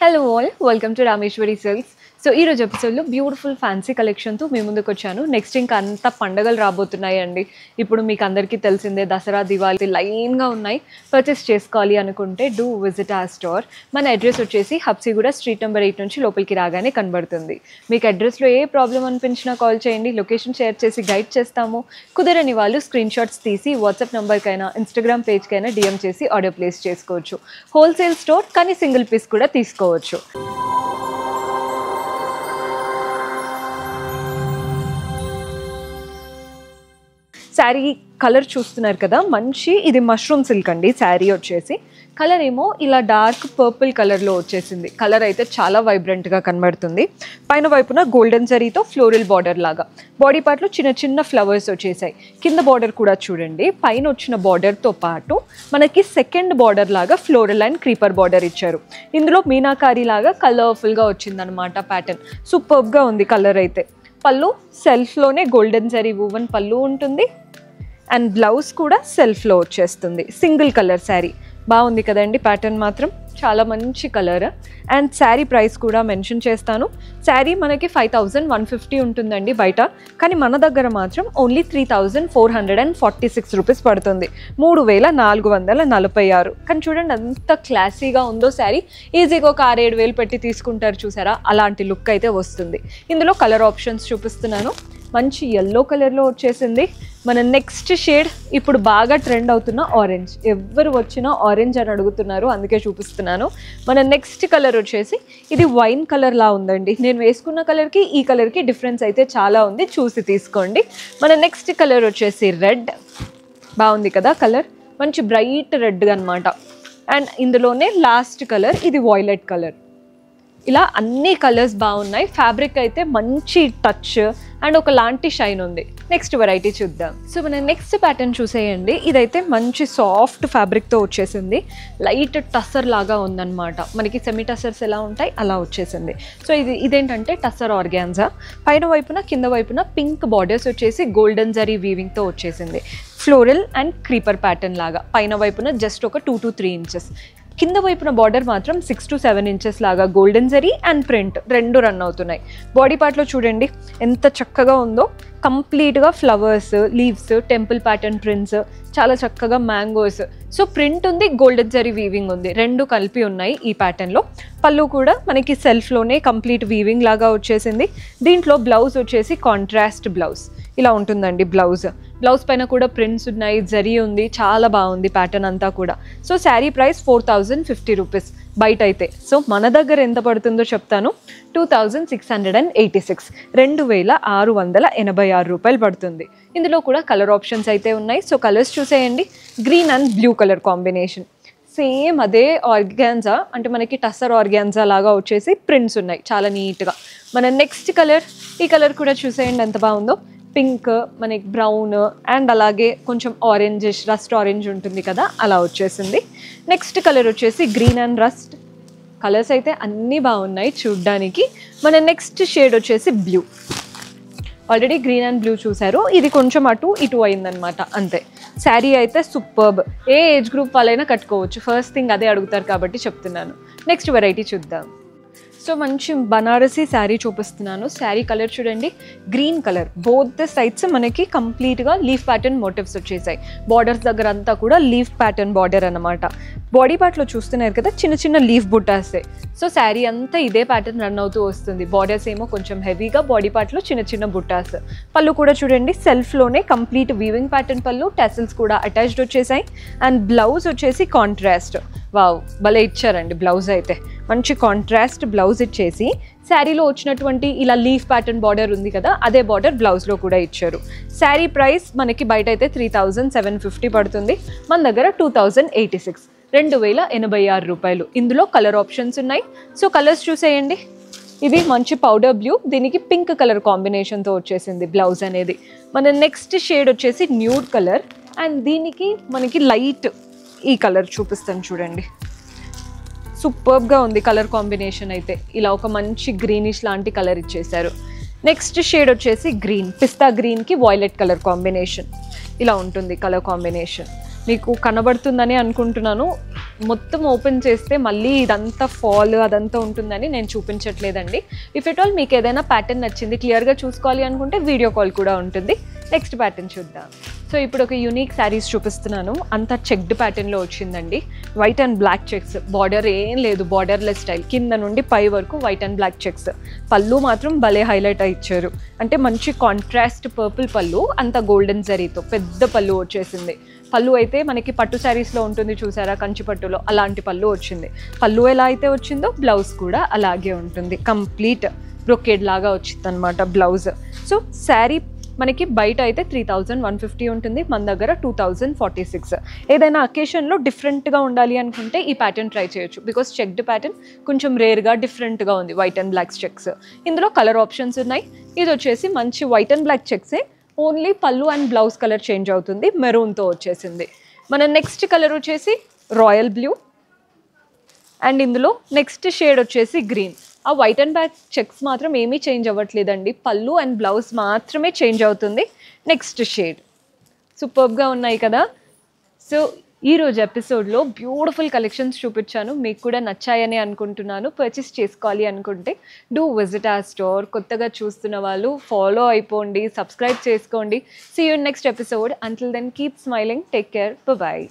Hello all, welcome to Rameshwari Silks. So ఈ రోజు episode లో బ్యూటిఫుల్ ఫ్యాన్సీ కలెక్షన్ తో మీ ముందుకు వచ్చాను. నెక్స్ట్ ఇంకా అంత పండగలు రాబోతున్నాయండి. ఇప్పుడు మీకు అందరికీ తెలిసిందే దసరా దివాళీ లైన్ గా ఉన్నాయి. పర్చేస్ చేసుకోవాలి అనుకుంటే డూ విజిట్ ఆ స్టోర్. మన అడ్రస్ వచ్చేసి హబ్సిగూడ స్ట్రీట్ నెంబర్ 8 నుంచి లోపలికి రాగానే కనబడుతుంది. మీకు అడ్రస్ లో ఏ ప్రాబ్లం అనిపించినా కాల్ చేయండి. లొకేషన్ షేర్ చేసి గైడ్ చేస్తాము. కుదరని వాళ్ళు స్క్రీన్ షాట్స్ తీసి వాట్సాప్ నంబర్ కైనా ఇన్స్టాగ్రామ్ పేజ్ కైనా DM చేసి ఆర్డర్ ప్లేస్ చేసుకోవచ్చు. హోల్సేల్ స్టోర్ కానీ సింగిల్ పీస్ కూడా తీసుకోవచ్చు. శారీ కలర్ చూస్తున్నారు కదా, మంచి ఇది మష్రూమ్ సిల్క్ అండి. శారీ వచ్చేసి కలర్ ఏమో ఇలా డార్క్ పర్పుల్ కలర్లో వచ్చేసింది. కలర్ అయితే చాలా వైబ్రెంట్గా కనబడుతుంది. పైన వైపున గోల్డెన్ జరీతో ఫ్లోరల్ బార్డర్ లాగా, బాడీ పార్ట్లో చిన్న చిన్న ఫ్లవర్స్ వచ్చేసాయి. కింద బార్డర్ కూడా చూడండి, పైన వచ్చిన బార్డర్తో పాటు మనకి సెకండ్ బార్డర్ లాగా ఫ్లోరల్ అండ్ క్రీపర్ బార్డర్ ఇచ్చారు. ఇందులో మీనాకారి లాగా కలర్ఫుల్గా వచ్చిందనమాట ప్యాటర్న్. సూపర్గా ఉంది కలర్ అయితే. పళ్ళు సెల్ఫ్లోనే గోల్డెన్ జరీ వూవన్ పళ్ళు ఉంటుంది అండ్ బ్లౌజ్ కూడా సెల్ఫ్లో వచ్చేస్తుంది. సింగిల్ కలర్ శారీ బాగుంది కదండి. ప్యాటర్న్ మాత్రం చాలా మంచి కలర్. అండ్ శారీ ప్రైస్ కూడా మెన్షన్ చేస్తాను. శారీ మనకి 5150 ఉంటుందండి బయట, కానీ మన దగ్గర మాత్రం ఓన్లీ 3446 రూపీస్ పడుతుంది. 3446. కానీ చూడండి అంత క్లాసీగా ఉందో శారీ. ఈజీగా ఒక 6-7 వేలు పెట్టి తీసుకుంటారు చూసారా, అలాంటి లుక్ అయితే వస్తుంది. ఇందులో కలర్ ఆప్షన్స్ చూపిస్తున్నాను. మంచి ఎల్లో కలర్లో వచ్చేసింది. మన నెక్స్ట్ షేడ్ ఇప్పుడు బాగా ట్రెండ్ అవుతున్న ఆరెంజ్. ఎవరు వచ్చినా ఆరెంజ్ అని అడుగుతున్నారు, అందుకే చూపిస్తున్నాను. మన నెక్స్ట్ కలర్ వచ్చేసి ఇది వైన్ కలర్ లా ఉందండి. నేను వేసుకున్న కలర్కి ఈ కలర్కి డిఫరెన్స్ అయితే చాలా ఉంది, చూసి తీసుకోండి. మన నెక్స్ట్ కలర్ వచ్చేసి రెడ్. బాగుంది కదా కలర్, మంచి బ్రైట్ రెడ్గా అనమాట. అండ్ ఇందులోనే లాస్ట్ కలర్ ఇది వాయిలెట్ కలర్. ఇలా అన్ని కలర్స్ బాగున్నాయి. ఫ్యాబ్రిక్ అయితే మంచి టచ్ అండ్ ఒకలాంటి షైన్ ఉంది. నెక్స్ట్ వెరైటీ చూద్దాం. సో మన నెక్స్ట్ ప్యాటర్న్ చూసేయండి. ఇదైతే మంచి సాఫ్ట్ ఫ్యాబ్రిక్తో వచ్చేసింది. లైట్ టస్సర్ లాగా ఉందన్నమాట. మనకి సెమీ టస్సర్స్ ఎలా ఉంటాయి అలా వచ్చేసింది. సో ఇదేంటంటే టస్సర్ ఆర్గాన్జా. పైన వైపున కింద వైపున పింక్ బార్డర్స్ వచ్చేసి గోల్డెన్ జరీ వీవింగ్తో వచ్చేసింది. ఫ్లోరల్ అండ్ క్రీపర్ ప్యాటర్న్ లాగా. పైన వైపున జస్ట్ ఒక 2 to 3 ఇంచెస్. కింద వైపున బార్డర్ మాత్రం 6 to 7 ఇంచెస్ లాగా గోల్డెన్ జరీ అండ్ ప్రింట్ రెండు రన్ అవుతున్నాయి. బాడీ పార్ట్లో చూడండి ఎంత చక్కగా ఉందో. కంప్లీట్గా flowers, leaves, temple pattern prints, చాలా చక్కగా మ్యాంగోస్. సో ప్రింట్ ఉంది, గోల్డెన్ జరీ వీవింగ్ ఉంది, రెండు కలిపి ఉన్నాయి ఈ ప్యాటర్న్లో. పళ్ళు కూడా మనకి సెల్ఫ్లోనే కంప్లీట్ వీవింగ్ లాగా వచ్చేసింది. దీంట్లో బ్లౌజ్ వచ్చేసి కాంట్రాస్ట్ బ్లౌజ్ ఇలా ఉంటుందండి. బ్లౌజ్ పైన కూడా ప్రింట్స్ ఉన్నాయి, జరీ ఉంది, చాలా బాగుంది ప్యాటర్న్ అంతా కూడా. సో శారీ ప్రైస్ 4050 రూపీస్ బయట అయితే. సో మన దగ్గర ఎంత పడుతుందో చెప్తాను. 2686, 2686 రూపాయలు పడుతుంది. ఇందులో కూడా కలర్ ఆప్షన్స్ అయితే ఉన్నాయి. సో కలర్స్ చూసేయండి. Green and blue colour combination. Same అదే ఆర్గాన్జా, అంటే మనకి టస్సర్ ఆర్గాన్జా లాగా వచ్చేసి ప్రింట్స్ ఉన్నాయి చాలా నీట్గా. మన నెక్స్ట్ కలర్, ఈ కలర్ కూడా చూసేయండి ఎంత బాగుందో. పింక్, మనకి బ్రౌన్ అండ్ అలాగే కొంచెం ఆరెంజిష్, రస్ట్ ఆరెంజ్ ఉంటుంది కదా, అలా వచ్చేసింది. నెక్స్ట్ కలర్ వచ్చేసి గ్రీన్ అండ్ రస్ట్. కలర్స్ అయితే అన్నీ బాగున్నాయి చూడ్డానికి. మన నెక్స్ట్ షేడ్ వచ్చేసి blue. Already green and blue చూసారు, ఇది కొంచెం అటు ఇటు అయిందనమాట అంతే. శారీ అయితే సూపర్బ్. ఏ ఏజ్ గ్రూప్ వాళ్ళైనా కట్టుకోవచ్చు. ఫస్ట్ థింగ్ అదే అడుగుతారు కాబట్టి చెప్తున్నాను. నెక్స్ట్ వెరైటీ చూద్దాం. సో మంచి బనారసీ శారీ చూపిస్తున్నాను. శారీ కలర్ చూడండి, green colour. Both the sides మనకి కంప్లీట్గా లీఫ్ ప్యాటర్న్ మోటివ్స్ వచ్చేసాయి. బార్డర్స్ దగ్గర అంతా కూడా లీఫ్ ప్యాటర్న్ బార్డర్ అనమాట. బాడీ పార్ట్లో చూస్తున్నారు కదా, చిన్న చిన్న లీఫ్ బుట్టాసే. సో శారీ అంతా ఇదే ప్యాటర్న్ రన్ అవుతూ వస్తుంది. బార్డర్స్ ఏమో కొంచెం హెవీగా, బాడీ పార్ట్లో చిన్న చిన్న బుట్టాస్. పళ్ళు కూడా చూడండి సెల్ఫ్లోనే కంప్లీట్ వీవింగ్ ప్యాటర్న్ పళ్ళు, టెసల్స్ కూడా అటాచ్డ్ వచ్చేసాయి. అండ్ బ్లౌజ్ వచ్చేసి కాంట్రాస్ట్. వావ్, భలే ఇచ్చారండి బ్లౌజ్ అయితే. మంచి కాంట్రాస్ట్ బ్లౌజ్ ఇచ్చేసి శారీలో వచ్చినటువంటి ఇలా లీఫ్ ప్యాటర్న్ బార్డర్ ఉంది కదా, అదే బార్డర్ బ్లౌజ్లో కూడా ఇచ్చారు. శారీ ప్రైస్ మనకి బయట అయితే 3750 పడుతుంది. మన దగ్గర 2086, 2086 రూపాయలు. ఇందులో కలర్ ఆప్షన్స్ ఉన్నాయి. సో కలర్స్ చూసేయండి. ఇది మంచి పౌడర్ బ్లూ, దీనికి పింక్ కలర్ కాంబినేషన్తో వచ్చేసింది బ్లౌజ్ అనేది. మన నెక్స్ట్ షేడ్ వచ్చేసి న్యూడ్ కలర్ అండ్ దీనికి మనకి లైట్ ఈ కలర్ చూపిస్తాను చూడండి. సూపర్గా ఉంది కలర్ కాంబినేషన్ అయితే. ఇలా ఒక మంచి గ్రీనిష్ లాంటి కలర్ ఇచ్చేసారు. నెక్స్ట్ షేడ్ వచ్చేసి గ్రీన్, పిస్తా గ్రీన్కి వాయిలెట్ కలర్ కాంబినేషన్. ఇలా ఉంటుంది కలర్ కాంబినేషన్. మీకు కనబడుతుందని అనుకుంటున్నాను. మొత్తం ఓపెన్ చేస్తే మళ్ళీ ఇదంతా ఫాల్ అదంతా ఉంటుందని నేను చూపించట్లేదండి. ఇఫ్ ఎట్ ఆల్ మీకు ఏదైనా ప్యాటర్న్ నచ్చింది క్లియర్గా చూసుకోవాలి అనుకుంటే వీడియో కాల్ కూడా ఉంటుంది. నెక్స్ట్ ప్యాటర్న్ చూద్దాం. సో ఇప్పుడు ఒక యూనిక్ శారీస్ చూపిస్తున్నాను. అంతా చెక్డ్ ప్యాటర్న్లో వచ్చిందండి. White and black checks, border ఏం లేదు, బార్డర్లెస్ స్టైల్, కింద నుండి పై వరకు వైట్ అండ్ బ్లాక్ చెక్స్. పళ్ళు మాత్రం భలే హైలైట్ ఇచ్చారు, అంటే మంచి కాంట్రాస్ట్ పర్పుల్ పళ్ళు, అంత గోల్డెన్ జరీతో పెద్ద పళ్ళు వచ్చేసింది. పళ్ళు అయితే మనకి పట్టు శారీస్లో ఉంటుంది చూసారా, కంచి పట్టులో, అలాంటి పళ్ళు వచ్చింది. పళ్ళు ఎలా అయితే వచ్చిందో బ్లౌజ్ కూడా అలాగే ఉంటుంది. కంప్లీట్ బ్రొకేడ్ లాగా వచ్చింది అనమాట బ్లౌజ్. సో శారీ మనకి బయట అయితే 3150 ఉంటుంది, మన దగ్గర 2046. ఏదైనా అకేషన్లో డిఫరెంట్గా ఉండాలి అనుకుంటే ఈ ప్యాటర్న్ ట్రై చేయొచ్చు. బికాస్ చెక్డ్ ప్యాటర్న్ కొంచెం రేర్గా డిఫరెంట్గా ఉంది, వైట్ అండ్ బ్లాక్ చెక్స్. ఇందులో కలర్ ఆప్షన్స్ ఉన్నాయి. ఇది వచ్చేసి మంచి వైట్ అండ్ బ్లాక్ చెక్సే, ఓన్లీ పళ్ళు అండ్ బ్లౌజ్ కలర్ చేంజ్ అవుతుంది, మెరూన్తో వచ్చేసింది. మన నెక్స్ట్ కలర్ వచ్చేసి రాయల్ బ్లూ, అండ్ ఇందులో నెక్స్ట్ షేడ్ వచ్చేసి గ్రీన్. ఆ వైట్ అండ్ బ్లాక్ చెక్స్ మాత్రం ఏమీ చేంజ్ అవ్వట్లేదండి, పళ్ళు అండ్ బ్లౌజ్ మాత్రమే చేంజ్ అవుతుంది. నెక్స్ట్ షేడ్ సూపర్గా ఉన్నాయి కదా. సో ఈరోజు ఎపిసోడ్లో బ్యూటిఫుల్ కలెక్షన్స్ చూపించాను, మీకు కూడా నచ్చాయని అనుకుంటున్నాను. పర్చేస్ చేసుకోవాలి అనుకుంటే డూ విజిట్ అవర్ స్టోర్. కొత్తగా చూస్తున్న వాళ్ళు ఫాలో అయిపోండి, సబ్స్క్రైబ్ చేసుకోండి. See you in next episode. Until then keep smiling, take care, bye.